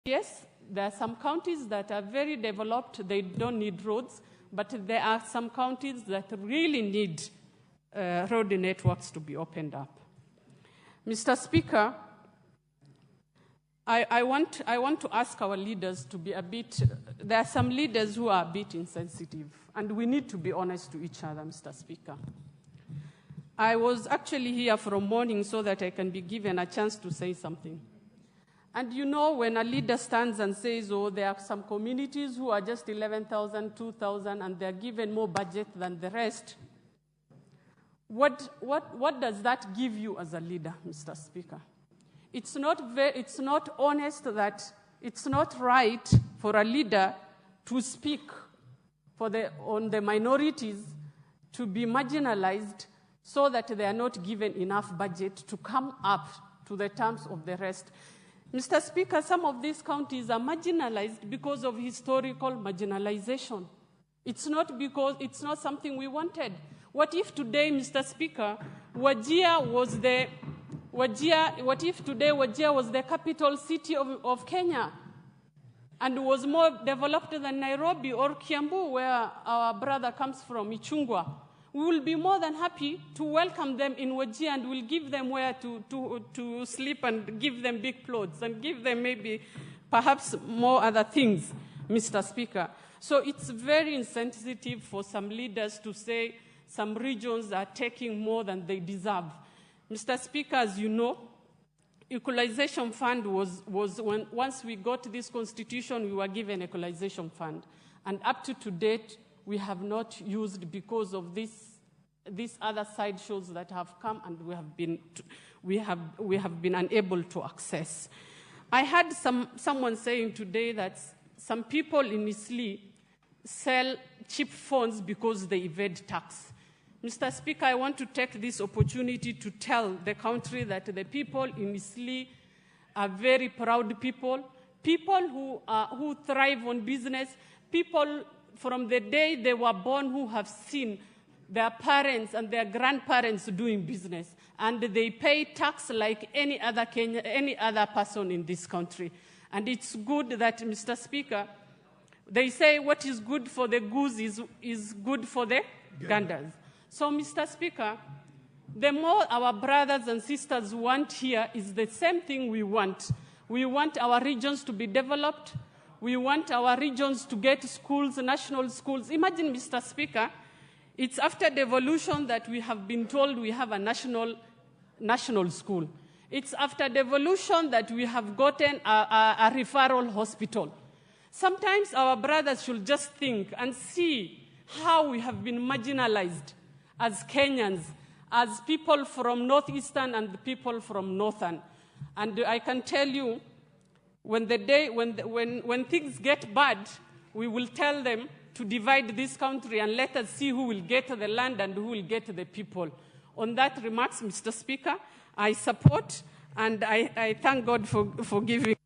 Yes, there are some counties that are very developed, they don't need roads, but there are some counties that really need road networks to be opened up. Mr. Speaker, I want to ask our leaders to be a bit, there are some leaders who are a bit insensitive, and we need to be honest to each other, Mr. Speaker. I was actually here from morning so that I can be given a chance to say something. And you know, when a leader stands and says, oh, there are some communities who are just 11,000, 2,000, and they're given more budget than the rest, what does that give you as a leader, Mr. Speaker? It's not honest, that it's not right for a leader to speak on the minorities to be marginalized so that they are not given enough budget to come up to the terms of the rest. Mr. Speaker, some of these counties are marginalized because of historical marginalization. It's not something we wanted. What if today, Mr. Speaker, what if today Wajir was the capital city of Kenya and was more developed than Nairobi or Kiambu, where our brother comes from, Ichungwa? We will be more than happy to welcome them in Wajir, and we'll give them where to sleep and give them big plots and give them maybe perhaps more other things, Mr. Speaker. So it's very insensitive for some leaders to say some regions are taking more than they deserve. Mr. Speaker, as you know, equalization fund was once we got this constitution, we were given equalization fund. And up to date, we have not used because of these other side shows that have come, and we have been unable to access. I had someone saying today that some people in Isli sell cheap phones because they evade tax. Mr. Speaker, I want to take this opportunity to tell the country that the people in Isli are very proud people who thrive on business, people from the day they were born who have seen their parents and their grandparents doing business, and they pay tax like any other person in this country. And it's good that, Mr. Speaker, they say what is good for the goose is good for the ganders. So, Mr. Speaker, the more our brothers and sisters want here is the same thing we want. We want our regions to be developed. We want our regions to get schools, national schools. Imagine, Mr. Speaker, it's after devolution that we have been told we have a national school. It's after devolution that we have gotten a referral hospital. Sometimes our brothers should just think and see how we have been marginalized as Kenyans, as people from Northeastern and the people from Northern. And I can tell you, when things get bad, we will tell them to divide this country and let us see who will get the land and who will get the people. On that remarks, Mr. Speaker, I support and I thank God for giving